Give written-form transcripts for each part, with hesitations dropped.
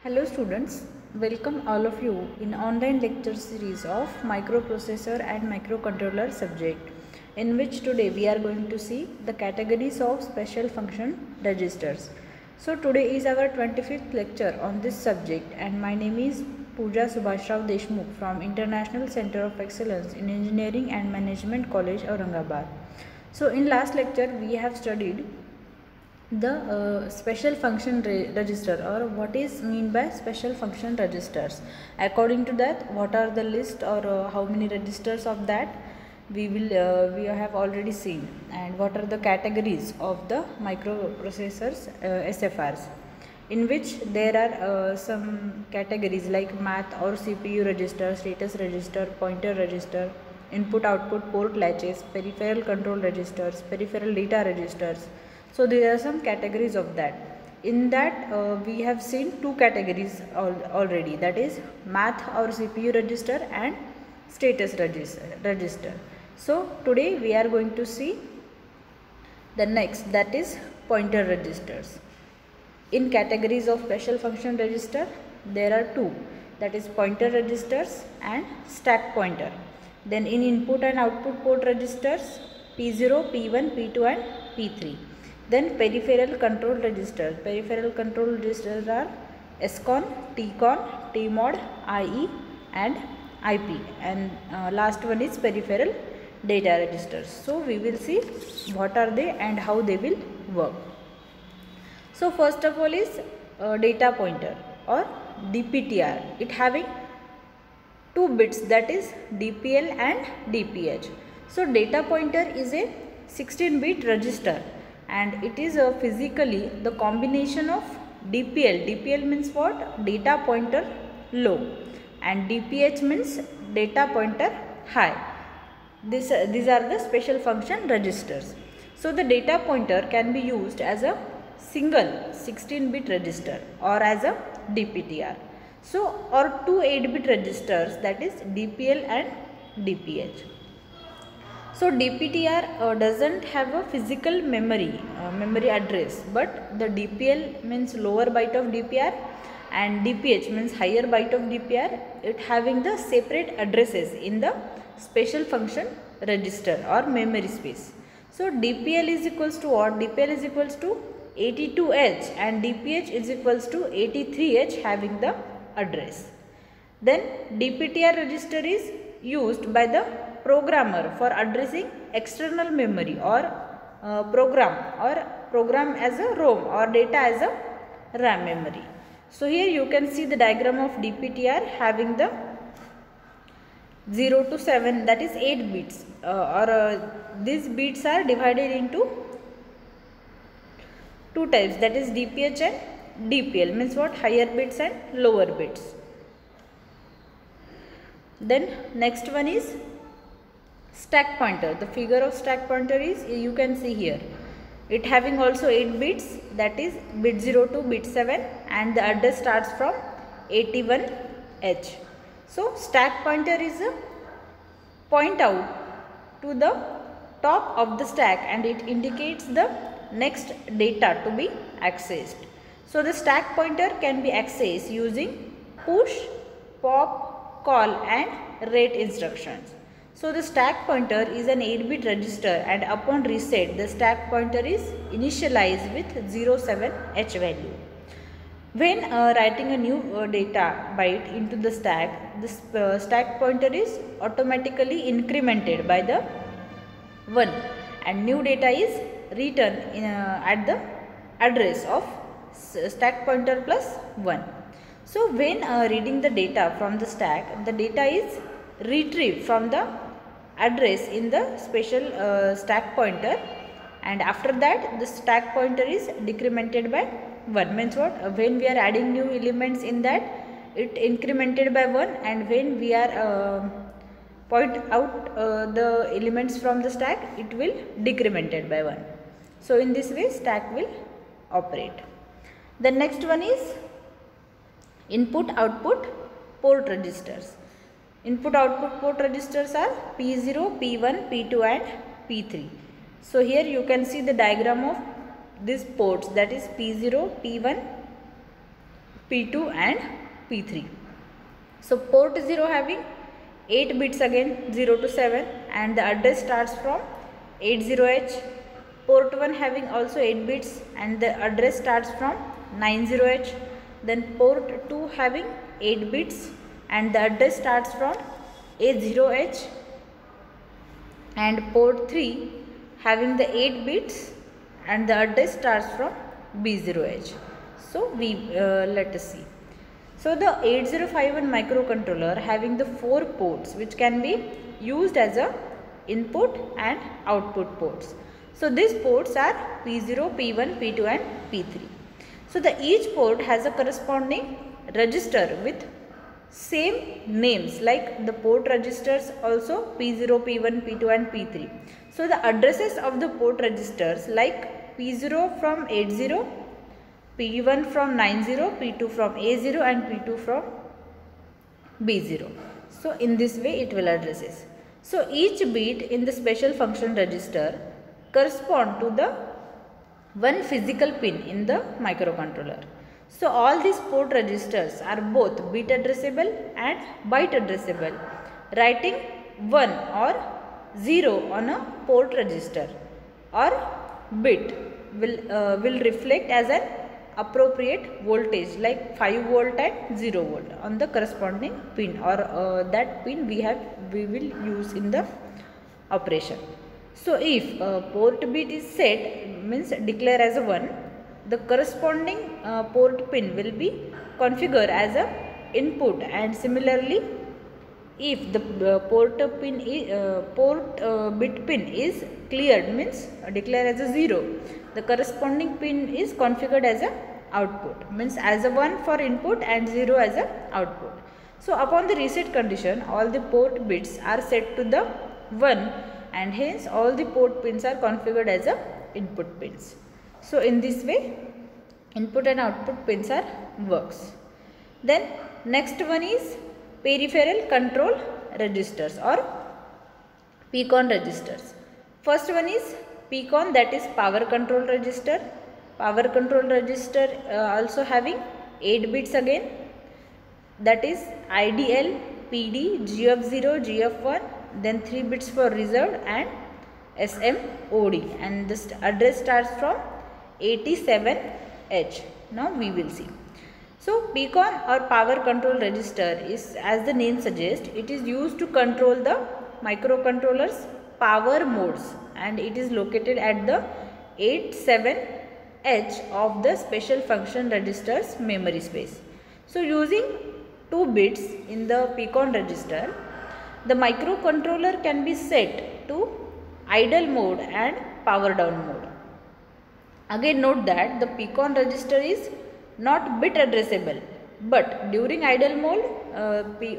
Hello students, welcome all of you in online lecture series of microprocessor and microcontroller subject, in which today we are going to see the categories of special function registers. So today is our 25th lecture on this subject and my name is Pooja Subhashrao Deshmukh from International Center of Excellence in Engineering and Management College, Aurangabad. So in last lecture we have studied the special function register, or what is mean by special function registers. According to that, what are the list or how many registers of that we have already seen, and what are the categories of the microprocessors, SFRs, in which there are some categories like math or CPU register, status register, pointer register, input output port latches, peripheral control registers, peripheral data registers. So there are some categories of that. In that we have seen two categories already, that is math or CPU register and status register. So today we are going to see the next, that is pointer registers. In categories of special function register there are two, that is pointer registers and stack pointer. Then in input and output port registers, P0, P1, P2 and P3. Then peripheral control registers. Peripheral control registers are SCON, TCON, TMOD, IE and IP, and last one is peripheral data registers. So we will see what are they and how they will work. So first of all is data pointer or DPTR. It having two bits, that is DPL and DPH. So data pointer is a 16-bit register, and it is physically the combination of DPL. DPL means what? Data pointer low, and DPH means data pointer high. These are the special function registers. So the data pointer can be used as a single 16-bit register or as a DPTR. So or two 8-bit registers, that is DPL and DPH. So DPTR doesn't have a physical memory address, but the DPL means lower byte of DPR and DPH means higher byte of DPR. It having the separate addresses in the special function register or memory space. So DPL is equals to what? DPL is equals to 82H and DPH is equals to 83H having the address. Then DPTR register is used by the programmer for addressing external memory or program as a ROM or data as a RAM memory. So here you can see the diagram of DPTR having the 0 to 7, that is 8 bits these bits are divided into two types, that is DPH and DPL, means what? Higher bits and lower bits. Then next one is stack pointer. The figure of stack pointer is, you can see here, it having also 8 bits, that is bit 0 to bit 7, and the address starts from 81H. So stack pointer is a point out to the top of the stack and it indicates the next data to be accessed. So the stack pointer can be accessed using push, pop, call and rate instructions. So the stack pointer is an 8-bit register, and upon reset the stack pointer is initialized with 07H value. When writing a new data byte into the stack, this stack pointer is automatically incremented by the 1 and new data is written at the address of stack pointer plus 1. So when reading the data from the stack, the data is retrieved from the address in the special stack pointer, and after that the stack pointer is decremented by 1, means what? When we are adding new elements in that, it incremented by 1, and when we are point out the elements from the stack, it will decremented by 1. So in this way stack will operate. The next one is input output port registers. Input output port registers are P0, P1, P2 and P3. So here you can see the diagram of these ports, that is P0, P1, P2 and P3. So port 0 having 8 bits again, 0 to 7, and the address starts from 80H. Port 1 having also 8 bits and the address starts from 90H. Then port 2 having 8 bits and the address starts from A0H. And port 3 having the 8 bits and the address starts from B0H. So let us see. So the 8051 microcontroller having the 4 ports which can be used as a input and output ports. So these ports are P0, P1, P2 and P3. So each port has a corresponding register with same names, like the port registers also P0, P1, P2 and P3. So the addresses of the port registers like P0 from 80, P1 from 90, P2 from A0 and P2 from B0. So in this way it will addresses. So each bit in the special function register correspond to the one physical pin in the microcontroller. So all these port registers are both bit addressable and byte addressable. Writing 1 or 0 on a port register or bit will reflect as an appropriate voltage like 5 volt and 0 volt on the corresponding pin, or that pin we will use in the operation. So if port bit is set, means declare as a 1, the corresponding port pin will be configured as a input, and similarly if the port bit pin is cleared, means declare as a 0, the corresponding pin is configured as a output, means as a 1 for input and 0 as a output. So upon the reset condition, all the port bits are set to the 1 and hence all the port pins are configured as a input pins. So in this way input and output pins are works. Then next one is peripheral control registers or PCON registers. First one is PCON, that is power control register. Power control register also having 8 bits again, that is IDL, PD, GF0, GF1, then 3 bits for reserved and SMOD, and this address starts from 87H. Now we will see. So PCON or power control register is, as the name suggests, it is used to control the microcontroller's power modes, and it is located at the 87H of the special function register's memory space. So using 2 bits in the PCON register, the microcontroller can be set to idle mode and power down mode. Again note that the PCON register is not bit addressable, but during idle mode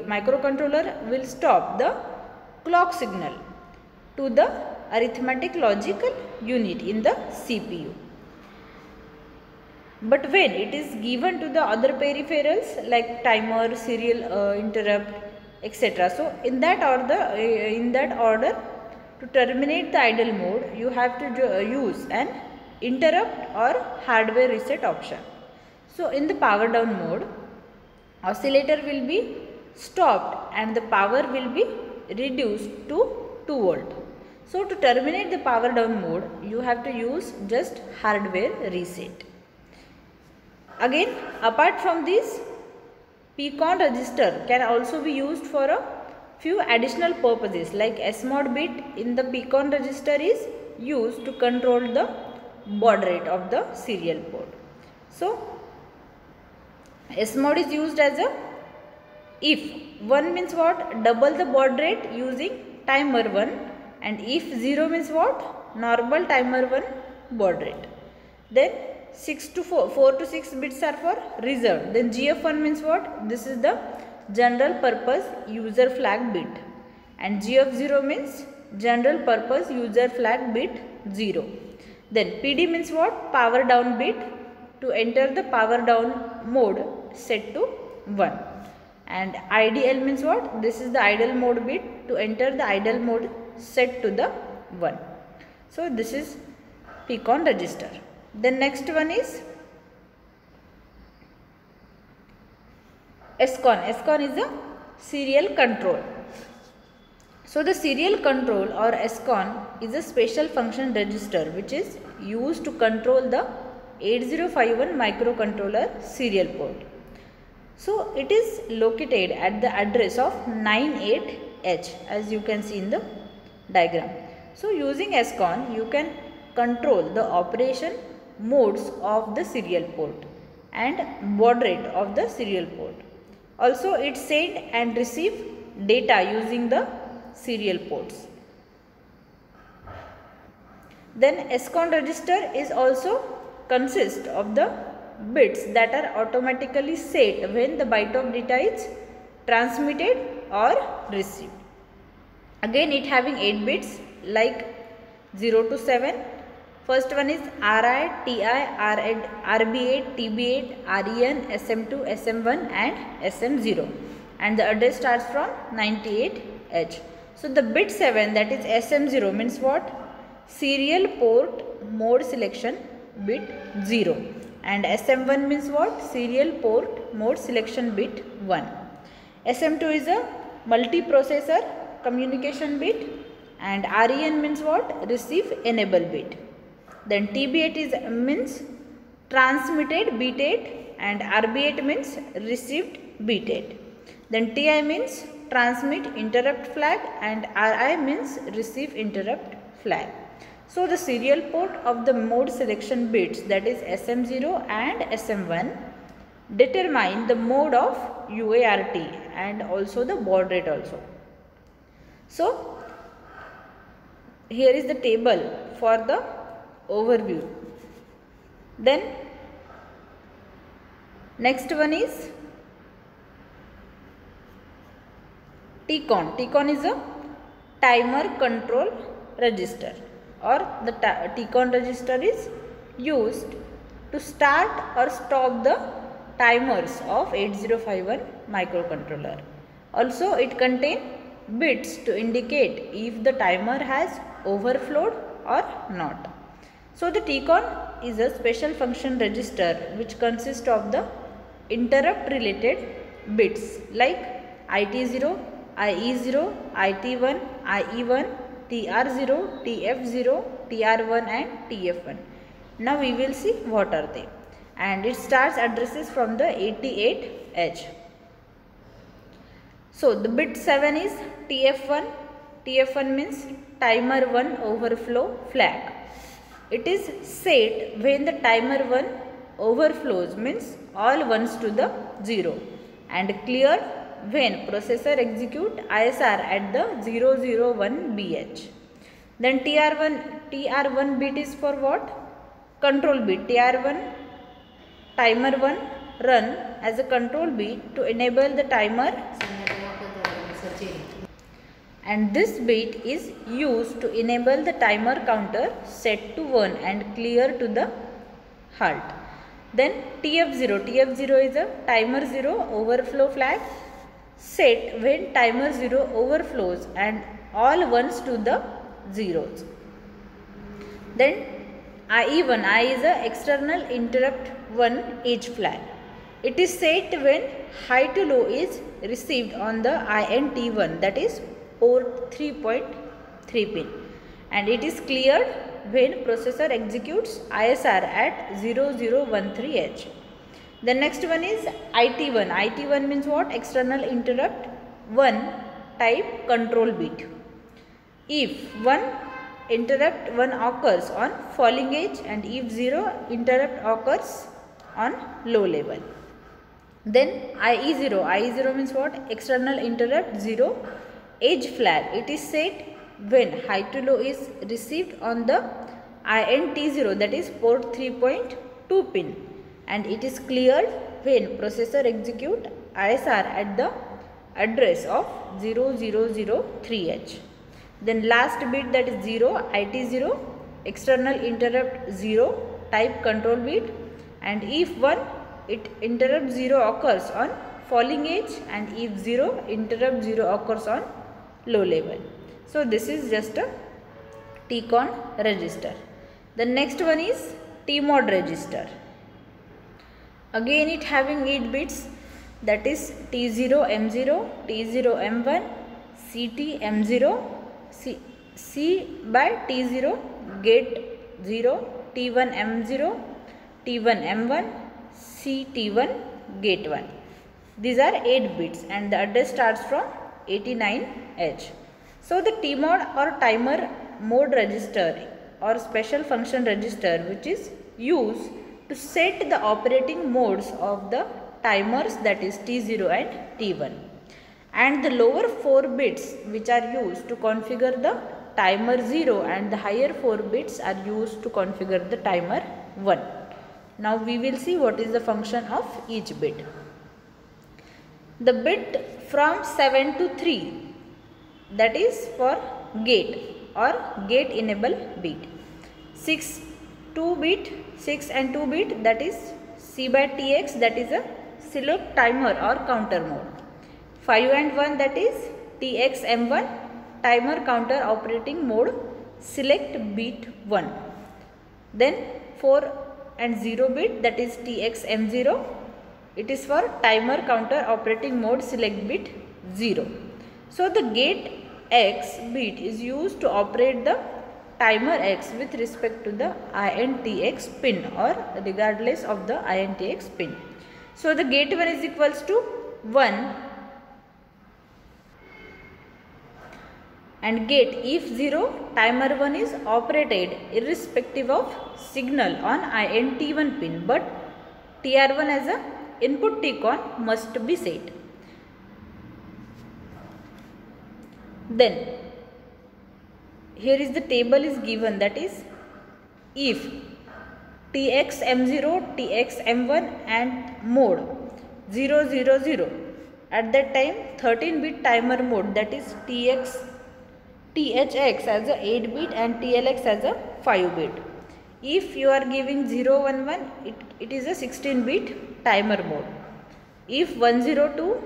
microcontroller will stop the clock signal to the arithmetic logical unit in the CPU. But when it is given to the other peripherals like timer, serial interrupt, etc. So in that order, to terminate the idle mode, you have to use an interrupt or hardware reset option. So in the power down mode, oscillator will be stopped and the power will be reduced to 2 volt. So to terminate the power down mode, you have to use just hardware reset. Again, apart from this, PCON register can also be used for a few additional purposes, like SMOD bit in the PCON register is used to control the baud rate of the serial port. So SMOD is used as a, if 1 means what, double the baud rate using timer 1, and if 0 means what, normal timer 1 baud rate. Then 4 to 6 bits are for reserved. Then GF1 means what, this is the general purpose user flag bit, and GF0 means general purpose user flag bit 0. Then PD means what, power down bit, to enter the power down mode set to 1, and IDL means what, this is the idle mode bit, to enter the idle mode set to the 1. So this is PCON register. Then next one is SCON. SCON is a serial control. So the serial control or SCON is a special function register which is used to control the 8051 microcontroller serial port. So it is located at the address of 98H as you can see in the diagram. So using SCON you can control the operation modes of the serial port and baud rate of the serial port. Also it send and receive data using the serial ports. Then SCON register is also consist of the bits that are automatically set when the byte of data is transmitted or received. Again it having 8 bits like 0 to 7. First one is RI, TI, RB8, TB8, REN, SM2, SM1 and SM0 and the address starts from 98H. So the bit 7 that is SM0 means what? Serial port mode selection bit 0 and SM1 means what? Serial port mode selection bit 1. SM2 is a multiprocessor communication bit and REN means what? Receive enable bit. Then TB8 means transmitted bit 8 and RB8 means received bit 8. Then TI means transmit interrupt flag and RI means receive interrupt flag. So the serial port of the mode selection bits that is SM0 and SM1 determine the mode of UART and also the baud rate also. So here is the table for the overview. Then next one is TCON. TCON is a timer control register or the TCON register is used to start or stop the timers of 8051 microcontroller. Also it contains bits to indicate if the timer has overflowed or not. So the TCON is a special function register which consists of the interrupt related bits like IT0, IE0, IT1, IE1, TR0, TF0, TR1 and TF1. Now we will see what are they. And it starts addresses from the 88H. So the bit 7 is TF1. TF1 means timer 1 overflow flag. It is set when the timer 1 overflows means all ones to the 0 and clear when processor execute ISR at the 001BH. Then TR1 bit is for what? Control bit. TR1 timer 1 run as a control bit to enable the timer and this bit is used to enable the timer counter set to 1 and clear to the halt. Then TF0 is a timer 0 overflow flag set when timer 0 overflows and all ones to the zeros. Then IE1 is a external interrupt 1 edge flag. It is set when high to low is received on the INT1 that is port 3.3 pin and it is cleared when processor executes ISR at 0013H. The next one is IT1. IT1 means what? External interrupt 1 type control bit. If 1 interrupt 1 occurs on falling edge and if 0 interrupt occurs on low level. Then IE0 means what? External interrupt 0 edge flag. It is set when high to low is received on the INT0 that is port 3.2 pin and it is cleared when processor execute ISR at the address of 0003H. Then last bit that is 0 IT0 external interrupt 0 type control bit and if 1 it interrupt 0 occurs on falling edge and if 0 interrupt 0 occurs on low level. So this is just a TCON register. The next one is TMOD register. Again it having 8 bits that is T0 M0, T0 M1, CT M0, C by T0 gate 0, T1 M0, T1 M1, CT1 gate 1. These are 8 bits and the address starts from 89H. So the TMOD or timer mode register or special function register, which is used to set the operating modes of the timers, that is T0 and T1, and the lower 4 bits which are used to configure the timer 0 and the higher 4 bits are used to configure the timer 1. Now we will see what is the function of each bit. The bit from 7 to 3, that is for gate or gate enable bit. 6 and 2 bit, that is C by TX, that is a select timer or counter mode. 5 and 1, that is TX M1, timer counter operating mode, select bit 1. Then 4 and 0 bit, that is TX M0, it is for timer counter operating mode, select bit 0. So the gate X bit is used to operate the timer X with respect to the INTX pin or regardless of the INTX pin. So the gate 1 is equals to 1 and gate if 0, timer 1 is operated irrespective of signal on INT1 pin, but TR1 as a input TCON must be set. Then here is the table is given, that is if TX M0, TX M1 and mode 0 0 0, at that time 13 bit timer mode, that is THX as a 8 bit and TLX as a 5 bit. If you are giving 0 1 1, it is a 16 bit timer mode. If 102,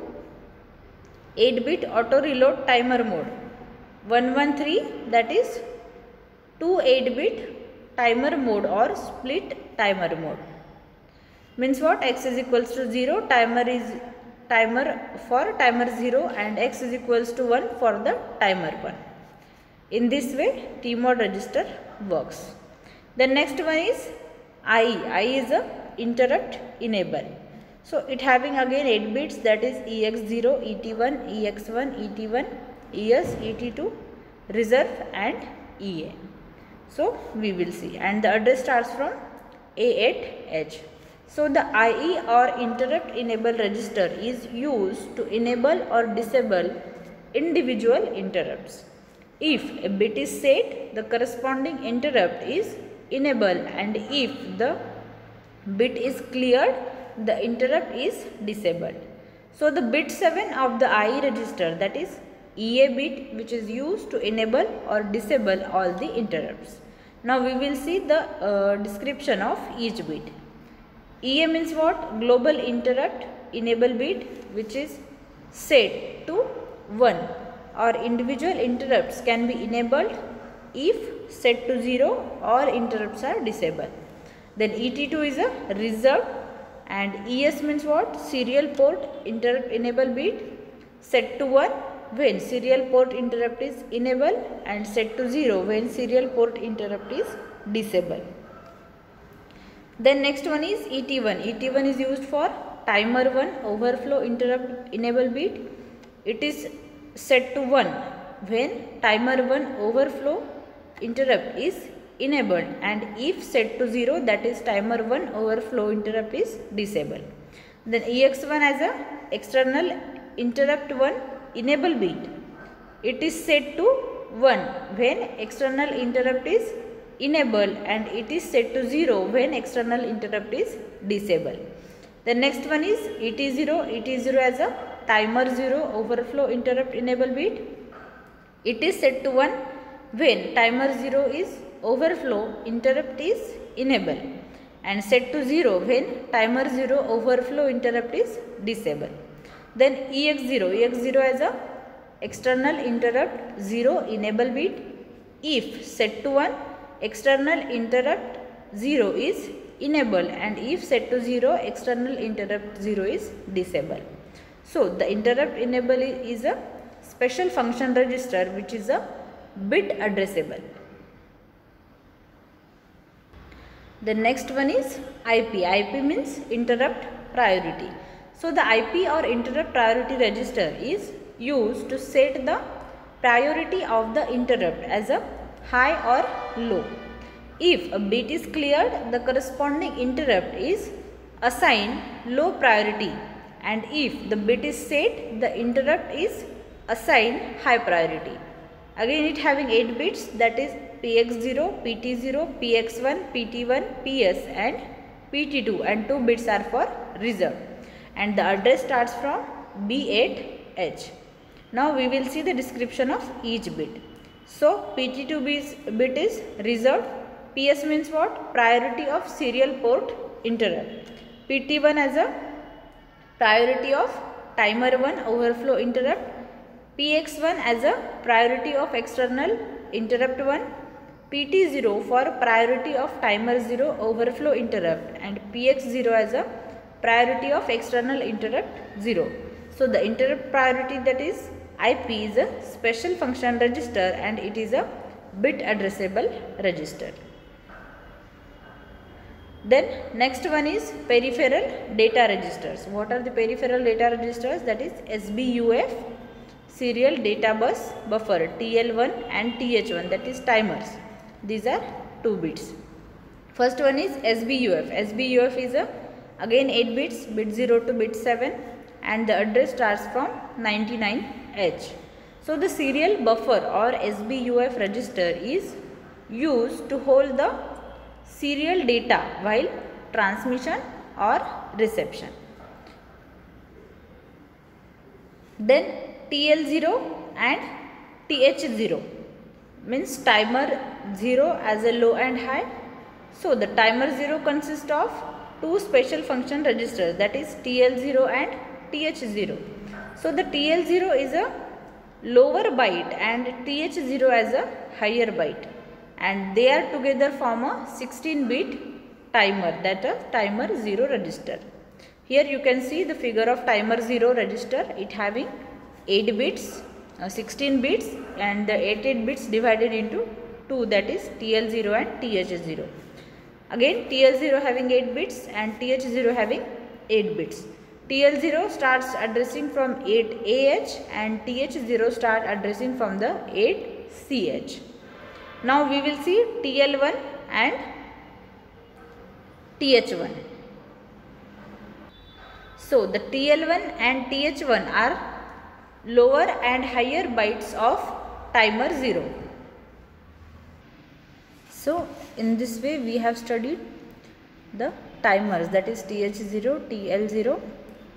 8 bit auto reload timer mode. 113, that is 2 8 bit timer mode or split timer mode. Means what? X is equals to 0, timer for timer 0 and X is equals to 1 for the timer 1. In this way TMOD register works. The next one is IE. IE is a interrupt enable. So it having again 8 bits, that is EX0, ET1, EX1, ET1, ES, ET2, reserve and EA. So we will see, and the address starts from A8H. So the IE or interrupt enable register is used to enable or disable individual interrupts. If a bit is set, the corresponding interrupt is enabled, and if the bit is cleared, the interrupt is disabled. So the bit 7 of the IE register, that is EA bit, which is used to enable or disable all the interrupts. Now we will see the description of each bit. EA means what? Global interrupt enable bit, which is set to 1, or individual interrupts can be enabled if set to 0 or interrupts are disabled. Then ET2 is a reserved, and ES means what? Serial port interrupt enable bit, set to 1 when serial port interrupt is enabled and set to 0 when serial port interrupt is disabled. Then next one is ET1. ET1 is used for timer 1 overflow interrupt enable bit. It is set to 1 when timer 1 overflow interrupt is enabled, and if set to 0, that is timer 1 overflow interrupt is disabled. Then EX1 as a external interrupt 1 enable bit. It is set to 1 when external interrupt is enabled, and it is set to 0 when external interrupt is disabled. The next one is ET0. ET0 as a timer 0 overflow interrupt enable bit. It is set to 1 when timer 0 is overflow interrupt is enabled, and set to 0 when timer 0 overflow interrupt is disabled. Then EX0 as a external interrupt 0 enable bit. If set to 1, external interrupt 0 is enabled, and if set to 0, external interrupt 0 is disabled. So the interrupt enable is a special function register which is a bit addressable. The next one is IP. IP means interrupt priority. So the IP or interrupt priority register is used to set the priority of the interrupt as a high or low. If a bit is cleared, the corresponding interrupt is assigned low priority, and if the bit is set, the interrupt is assigned high priority. Again it having 8 bits, that is PX0, PT0, PX1, PT1, PS and PT2, and 2 bits are for reserve, and the address starts from B8H. Now we will see the description of each bit. So PT2 bit is reserved. PS means what? Priority of serial port interrupt. PT1 as a priority of timer 1 overflow interrupt. PX1 as a priority of external interrupt 1. PT0 for priority of timer 0 overflow interrupt, and PX0 as a priority of external interrupt 0. So the interrupt priority, that is IP, is a special function register and it is a bit addressable register. Then next one is peripheral data registers. What are the peripheral data registers? That is SBUF, serial data bus buffer, TL1 and TH1, that is timers. These are 2 bits. First one is SBUF. SBUF is a again 8 bits, bit 0 to bit 7, and the address starts from 99H. So the serial buffer or SBUF register is used to hold the serial data while transmission or reception. Then TL0 and TH0 means timer 0 as a low and high. So the timer 0 consists of 2 special function registers, that is TL0 and TH0. So the TL0 is a lower byte and TH0 as a higher byte, and they are together form a 16-bit timer, that is timer 0 register. Here you can see the figure of timer 0 register. It having 8 bits, 16 bits, and the 8 bits divided into 2, that is TL0 and TH0. Again TL0 having 8 bits and TH0 having 8 bits. TL0 starts addressing from 8AH and TH0 start addressing from the 8CH. Now we will see TL1 and TH1. So the TL1 and TH1 are lower and higher bytes of timer 0. So in this way we have studied the timers, that is TH0, TL0,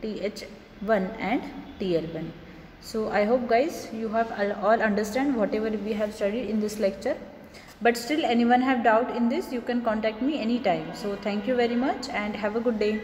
TH1 and TL1. So I hope guys you have all understand whatever we have studied in this lecture. But still anyone have doubt in this, you can contact me anytime. So thank you very much and have a good day.